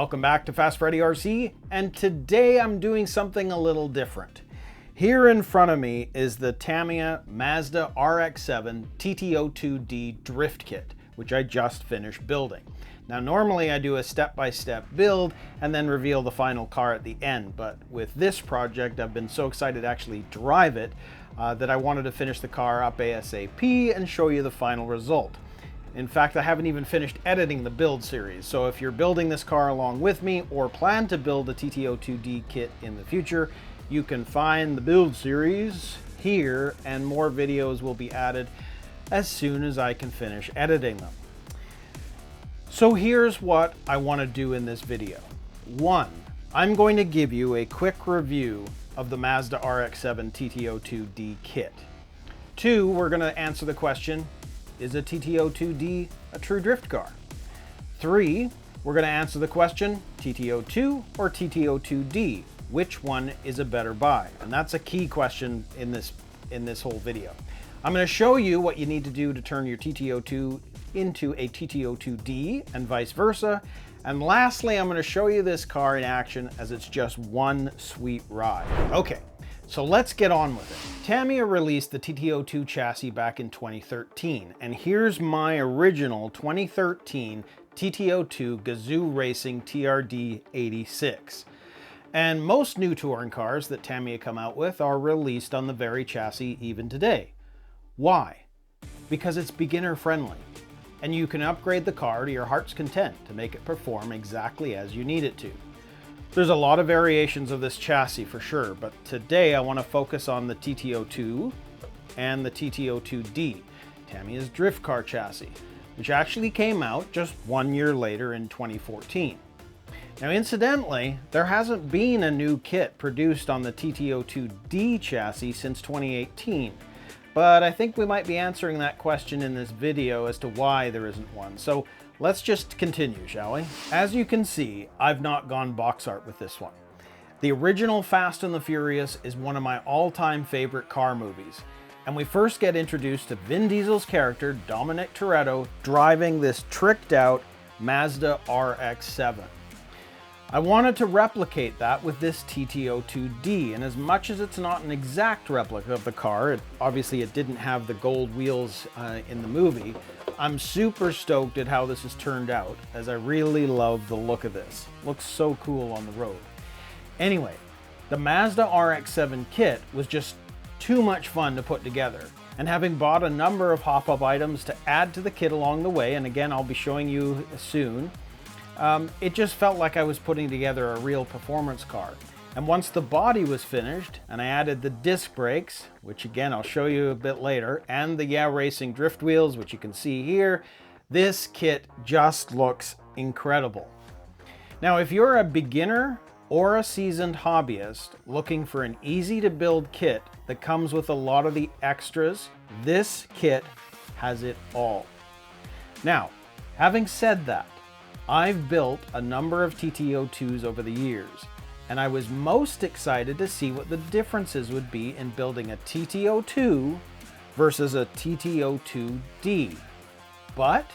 Welcome back to FastFreddyRC, and today I'm doing something a little different. Here in front of me is the Tamiya Mazda RX7 TT02D drift kit, which I just finished building. Now normally I do a step-by-step build and then reveal the final car at the end, but with this project I've been so excited to actually drive it that I wanted to finish the car up ASAP and show you the final result. In fact, I haven't even finished editing the build series, so if you're building this car along with me or plan to build a TT02D kit in the future, you can find the build series here, and more videos will be added as soon as I can finish editing them. So here's what I want to do in this video. 1, I'm going to give you a quick review of the Mazda RX7 TT02D kit. 2, we're going to answer the question, is a TT02D a true drift car? 3, we're going to answer the question, TT02 or TT02D, which one is a better buy? And that's a key question in this whole video. I'm going to show you what you need to do to turn your TT02 into a TT02D and vice versa. And lastly, I'm going to show you this car in action, as it's just one sweet ride. Okay, so let's get on with it. Tamiya released the TT02 chassis back in 2013, and here's my original 2013 TT02 Gazoo Racing TRD 86. And most new touring cars that Tamiya come out with are released on the very chassis even today. Why? Because it's beginner friendly, and you can upgrade the car to your heart's content to make it perform exactly as you need it to. There's a lot of variations of this chassis for sure, but today I want to focus on the TT02 and the TT02D, Tamiya's drift car chassis, which actually came out just 1 year later in 2014. Now incidentally, there hasn't been a new kit produced on the TT02D chassis since 2018, but I think we might be answering that question in this video as to why there isn't one. So let's just continue, shall we? As you can see, I've not gone box art with this one. The original Fast and the Furious is one of my all-time favorite car movies, and we first get introduced to Vin Diesel's character, Dominic Toretto, driving this tricked-out Mazda RX-7. I wanted to replicate that with this TT02D, and as much as it's not an exact replica of the car, obviously it didn't have the gold wheels in the movie, I'm super stoked at how this has turned out, as I really love the look of this. Looks so cool on the road. Anyway, the Mazda RX-7 kit was just too much fun to put together, and having bought a number of hop-up items to add to the kit along the way, and again I'll be showing you soon, it just felt like I was putting together a real performance car. And once the body was finished and I added the disc brakes, which again I'll show you a bit later, and the Yeah Racing drift wheels, which you can see here, this kit just looks incredible. Now if you're a beginner or a seasoned hobbyist looking for an easy to build kit that comes with a lot of the extras, this kit has it all. Now, having said that, I've built a number of TT02s over the years, and I was most excited to see what the differences would be in building a TT02 versus a TT02D. But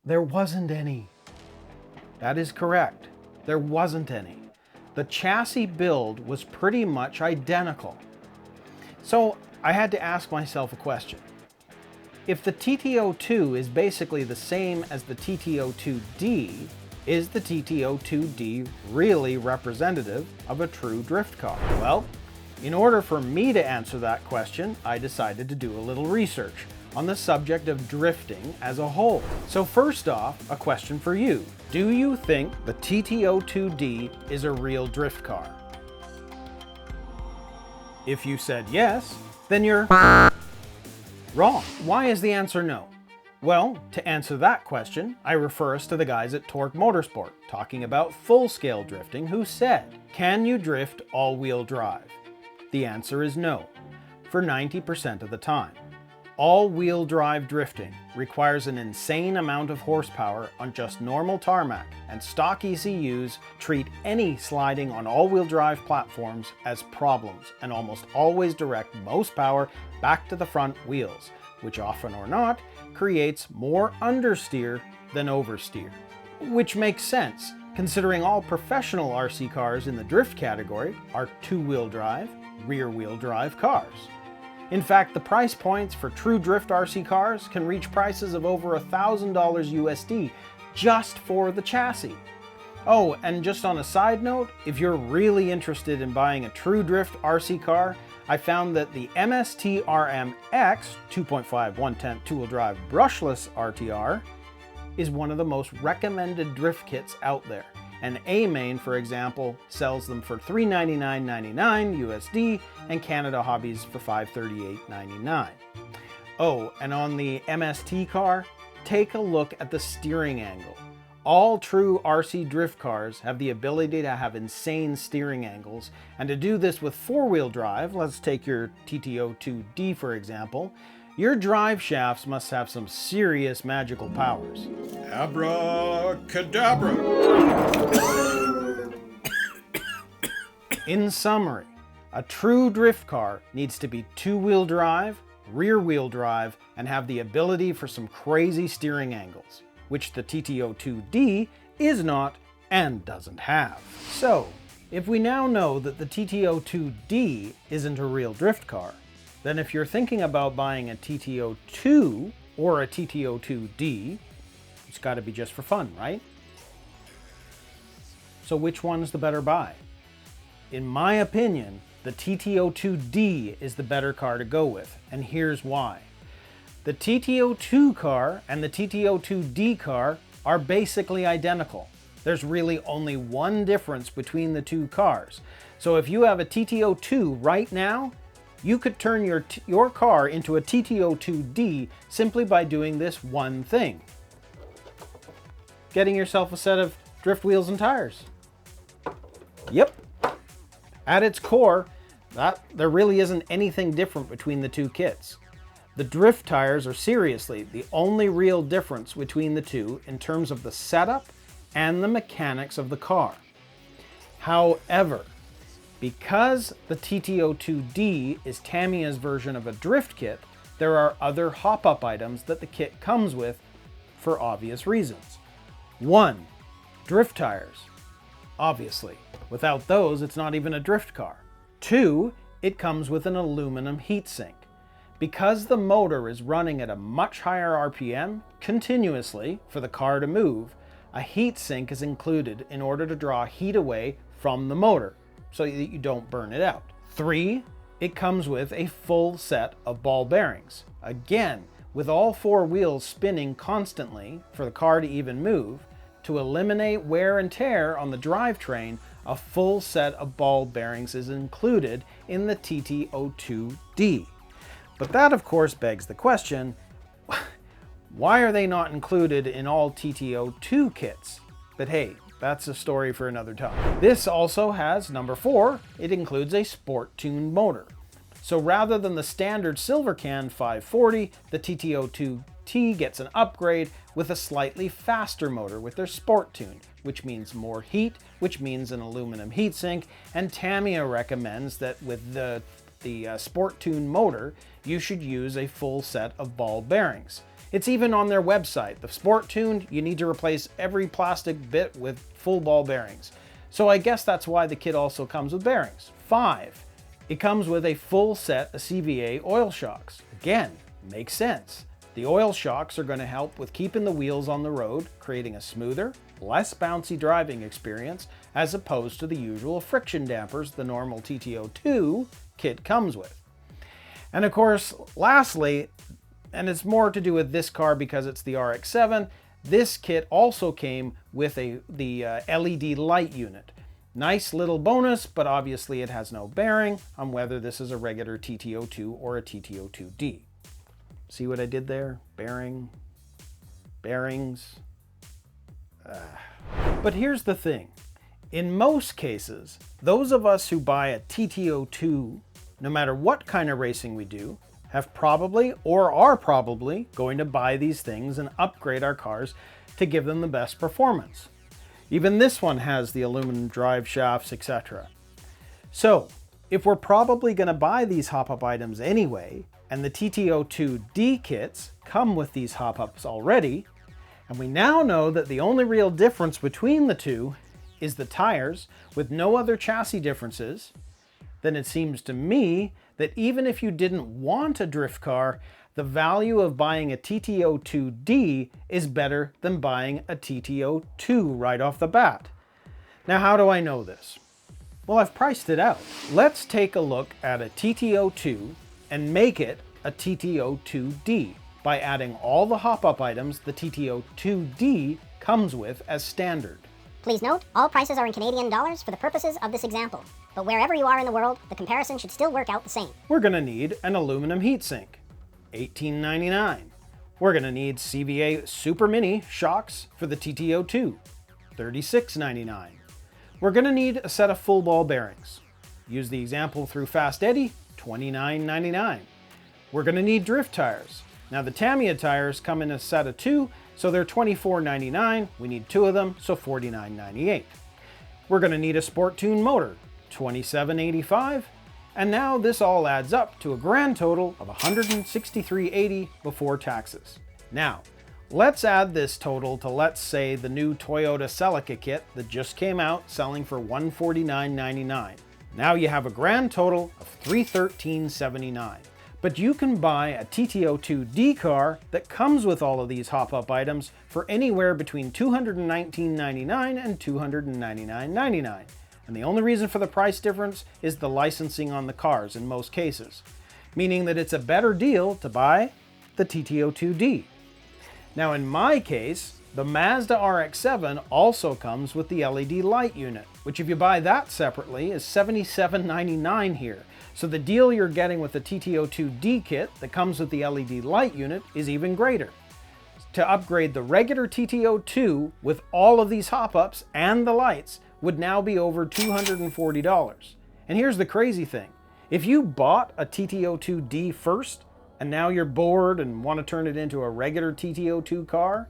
there wasn't any. That is correct. There wasn't any. The chassis build was pretty much identical. So I had to ask myself a question. If the TT02 is basically the same as the TT02D, is the TT02D really representative of a true drift car? Well, in order for me to answer that question, I decided to do a little research on the subject of drifting as a whole. So first off, a question for you. Do you think the TT02D is a real drift car? If you said yes, then you're wrong. Why is the answer no? Well, to answer that question, I refer us to the guys at Torque Motorsport talking about full-scale drifting, who said, can you drift all-wheel drive? The answer is no, for 90% of the time. All-wheel drive drifting requires an insane amount of horsepower on just normal tarmac, and stock ECUs treat any sliding on all-wheel drive platforms as problems and almost always direct most power back to the front wheels, which often or not creates more understeer than oversteer. which makes sense, considering all professional RC cars in the drift category are two-wheel drive, rear-wheel drive cars. In fact, the price points for true drift RC cars can reach prices of over $1,000 USD just for the chassis. Oh, and just on a side note, if you're really interested in buying a true drift RC car, I found that the MST RMX 2.5 1/10 two-wheel drive brushless RTR is one of the most recommended drift kits out there. And A-Main, for example, sells them for $399.99 USD and Canada Hobbies for $538.99. Oh, and on the MST car, take a look at the steering angle. All true RC drift cars have the ability to have insane steering angles, and to do this with four-wheel drive, let's take your TT02D for example, your drive shafts must have some serious magical powers. Abracadabra! In summary, a true drift car needs to be two-wheel drive, rear-wheel drive, and have the ability for some crazy steering angles, which the TT02D is not and doesn't have. So, if we now know that the TT02D isn't a real drift car, then if you're thinking about buying a TT02 or a TT02D, it's got to be just for fun, right? So which one's the better buy? In my opinion, the TT02D is the better car to go with, and here's why. The TT02 car and the TT02D car are basically identical. There's really only one difference between the two cars. So if you have a TT02 right now, you could turn your car into a TT02D simply by doing this one thing. Getting yourself a set of drift wheels and tires. Yep. At its core, there really isn't anything different between the two kits. The drift tires are seriously the only real difference between the two in terms of the setup and the mechanics of the car. However, because the TT02D is Tamiya's version of a drift kit, there are other hop-up items that the kit comes with for obvious reasons. 1. Drift tires. Obviously. Without those, it's not even a drift car. 2. It comes with an aluminum heatsink. Because the motor is running at a much higher RPM continuously for the car to move, a heatsink is included in order to draw heat away from the motor, so that you don't burn it out. 3, it comes with a full set of ball bearings. Again, with all four wheels spinning constantly for the car to even move, to eliminate wear and tear on the drivetrain, a full set of ball bearings is included in the TT02D. But that of course begs the question, why are they not included in all TT02 kits? But hey, that's a story for another time. This also has, number 4, it includes a sport-tuned motor. So rather than the standard Silvercan 540, the TT02T gets an upgrade with a slightly faster motor with their sport tune, which means more heat, which means an aluminum heatsink, and Tamiya recommends that with the sport tune motor, you should use a full set of ball bearings. It's even on their website. The sport tuned, you need to replace every plastic bit with full ball bearings. So I guess that's why the kit also comes with bearings. 5, it comes with a full set of CVA oil shocks. Again, makes sense. The oil shocks are going to help with keeping the wheels on the road, creating a smoother, less bouncy driving experience as opposed to the usual friction dampers the normal TT02 kit comes with. And of course, lastly, and it's more to do with this car because it's the RX7, this kit also came with the LED light unit. Nice little bonus, but obviously it has no bearing on whether this is a regular TT02 or a TT02D. See what I did there? Bearings. But here's the thing. In most cases, those of us who buy a TT02, no matter what kind of racing we do, have probably or are probably going to buy these things and upgrade our cars to give them the best performance. Even this one has the aluminum drive shafts, etc. So, if we're probably going to buy these hop-up items anyway, and the TT02D kits come with these hop-ups already, And we now know that the only real difference between the two is the tires, with no other chassis differences. Then it seems to me that even if you didn't want a drift car, the value of buying a TT02D is better than buying a TT02 right off the bat. Now, how do I know this? Well, I've priced it out. Let's take a look at a TT02 and make it a TT02D by adding all the hop-up items the TT02D comes with as standard. Please note, all prices are in Canadian dollars for the purposes of this example. But wherever you are in the world, the comparison should still work out the same. We're going to need an aluminum heatsink, $18.99. We're going to need CVA Super Mini shocks for the TT02, $36.99. We're going to need a set of full ball bearings. Use the example through FastEddy, $29.99. We're going to need drift tires. Now the Tamiya tires come in a set of 2, so they're $24.99. We need 2 of them, so $49.98. We're going to need a Sport Tune motor, $27.85. And now this all adds up to a grand total of $163.80 before taxes. Now, let's add this total to, let's say, the new Toyota Celica kit that just came out selling for $149.99. Now you have a grand total of $313.79. But you can buy a TT02D car that comes with all of these hop-up items for anywhere between $219.99 and $299.99. And the only reason for the price difference is the licensing on the cars in most cases, meaning that it's a better deal to buy the TT02D. Now in my case, the Mazda RX7 also comes with the LED light unit, which if you buy that separately is $77.99 here. So the deal you're getting with the TT02D kit that comes with the LED light unit is even greater. To upgrade the regular TT02 with all of these hop-ups and the lights would now be over $240. And here's the crazy thing. If you bought a TT02D first and now you're bored and want to turn it into a regular TT02 car,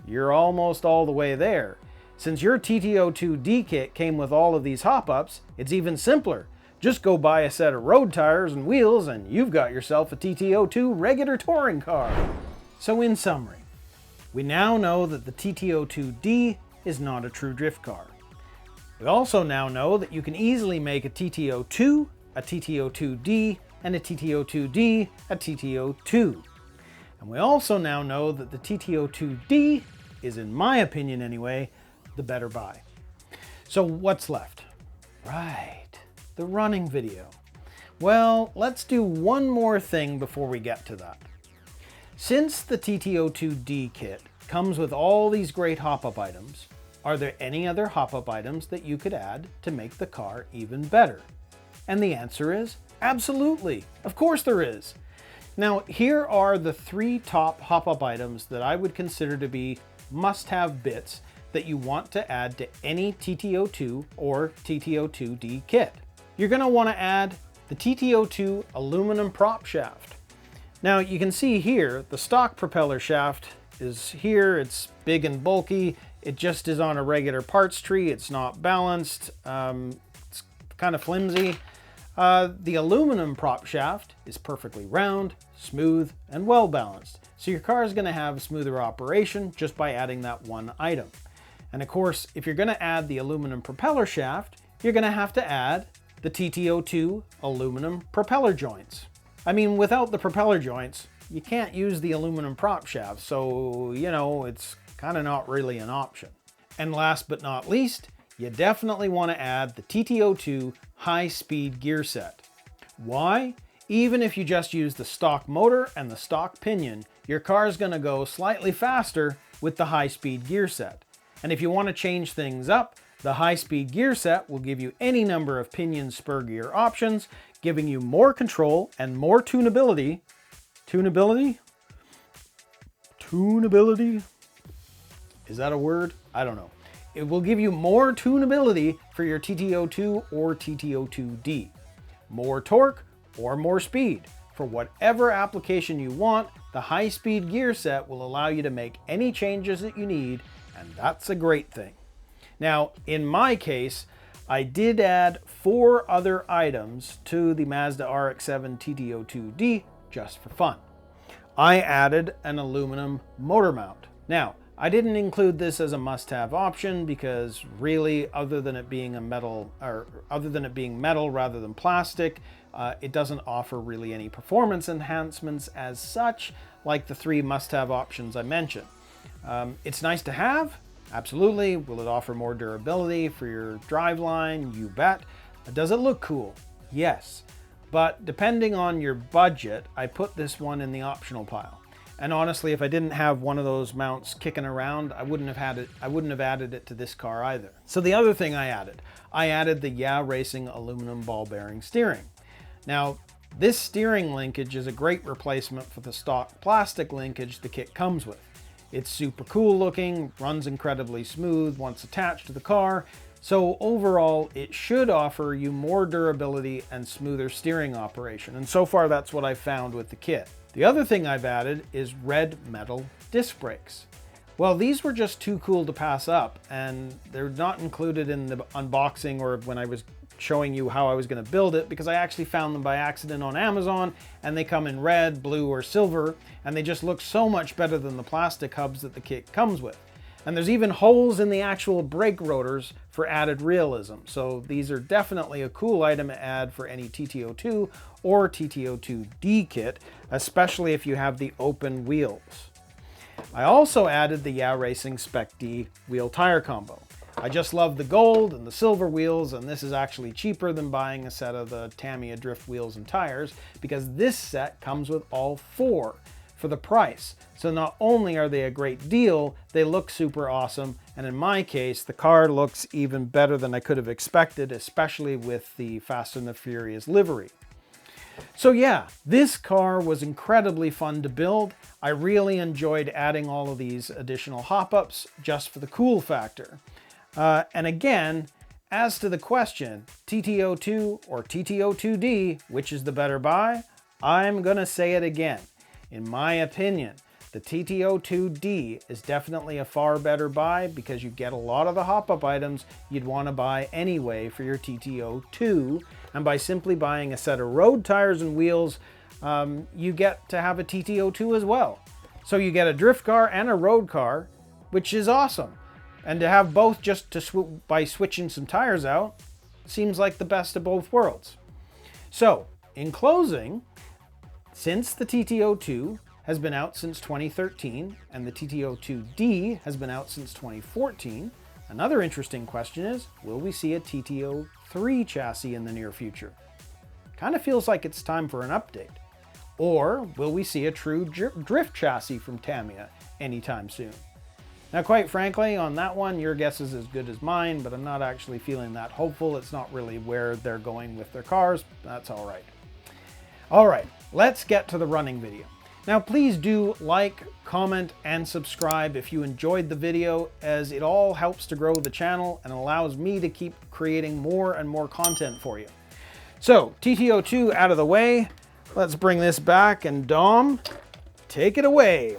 you're almost all the way there. Since your TT02D kit came with all of these hop-ups, it's even simpler. Just go buy a set of road tires and wheels and you've got yourself a TT02 regular touring car. So in summary, we now know that the TT02D is not a true drift car. We also now know that you can easily make a TT02, a TT02D, and a TT02D a TT02. And we also now know that the TT02D is, in my opinion anyway, the better buy. So what's left? Right, the running video. Well, let's do one more thing before we get to that. Since the TT02D kit comes with all these great hop-up items, are there any other hop-up items that you could add to make the car even better? And the answer is absolutely. Of course there is. Now, here are the 3 top hop-up items that I would consider to be must-have bits that you want to add to any TT02 or TT02D kit. You're going to want to add the TT02 aluminum prop shaft. Now you can see here the stock propeller shaft is here. It's big and bulky. It just is on a regular parts tree. It's not balanced. It's kind of flimsy. The aluminum prop shaft is perfectly round, smooth, and well balanced. So your car is going to have smoother operation just by adding that one item. And of course, if you're going to add the aluminum propeller shaft, you're going to have to add the TT02 aluminum propeller joints. I mean, without the propeller joints, you can't use the aluminum prop shaft, so, you know, it's kind of not really an option. And last but not least, you definitely want to add the TT02 high-speed gear set. Why? Even if you just use the stock motor and the stock pinion, your car is going to go slightly faster with the high-speed gear set. And if you want to change things up, the high-speed gear set will give you any number of pinion spur gear options, giving you more control and more tunability. Tunability? Tunability? Is that a word? I don't know. It will give you more tunability for your TT02 or TT02D. More torque or more speed. For whatever application you want, the high-speed gear set will allow you to make any changes that you need, and that's a great thing. Now, in my case, I did add 4 other items to the Mazda RX7 TT02D just for fun. I added an aluminum motor mount. Now, I didn't include this as a must-have option because really, other than it being metal rather than plastic, it doesn't offer really any performance enhancements as such, like the 3 must-have options I mentioned. It's nice to have, absolutely. Will it offer more durability for your driveline? You bet. Does it look cool? Yes. But depending on your budget, I put this one in the optional pile. And honestly, if I didn't have one of those mounts kicking around, I wouldn't have added it to this car either. So the other thing I added the Yeah Racing aluminum ball bearing steering. Now, this steering linkage is a great replacement for the stock plastic linkage the kit comes with. It's super cool looking, runs incredibly smooth once attached to the car, so overall it should offer you more durability and smoother steering operation, and so far that's what I've found with the kit. The other thing I've added is red metal disc brakes. Well, these were just too cool to pass up, and they're not included in the unboxing or when I was showing you how I was going to build it, because I actually found them by accident on Amazon, and they come in red, blue, or silver, and they just look so much better than the plastic hubs that the kit comes with. And there's even holes in the actual brake rotors for added realism. So these are definitely a cool item to add for any TT02 or TT02D kit, especially if you have the open wheels. I also added the Yeah Racing Spec D wheel tire combo. I just love the gold and the silver wheels, and this is actually cheaper than buying a set of the Tamiya drift wheels and tires because this set comes with all 4 for the price. So not only are they a great deal, they look super awesome, and in my case, the car looks even better than I could have expected, especially with the Fast and the Furious livery. So yeah, this car was incredibly fun to build. I really enjoyed adding all of these additional hop-ups just for the cool factor. And again, as to the question, TT02 or TT02D, which is the better buy? I'm gonna say it again. In my opinion, the TT02D is definitely a far better buy because you get a lot of the hop-up items you'd want to buy anyway for your TT02, and by simply buying a set of road tires and wheels, you get to have a TT02 as well. So you get a drift car and a road car, which is awesome. And to have both just by switching some tires out seems like the best of both worlds. So, in closing, since the TT02 has been out since 2013 and the TT02D has been out since 2014, another interesting question is, will we see a TT03 chassis in the near future? Kind of feels like it's time for an update. Or will we see a true drift chassis from Tamiya anytime soon? Now, quite frankly, on that one, your guess is as good as mine, but I'm not actually feeling that hopeful. It's not really where they're going with their cars. That's all right. All right, let's get to the running video. Now, please do like, comment, and subscribe if you enjoyed the video, as it all helps to grow the channel and allows me to keep creating more and more content for you. So, TT02 out of the way. Let's bring this back, and Dom, take it away.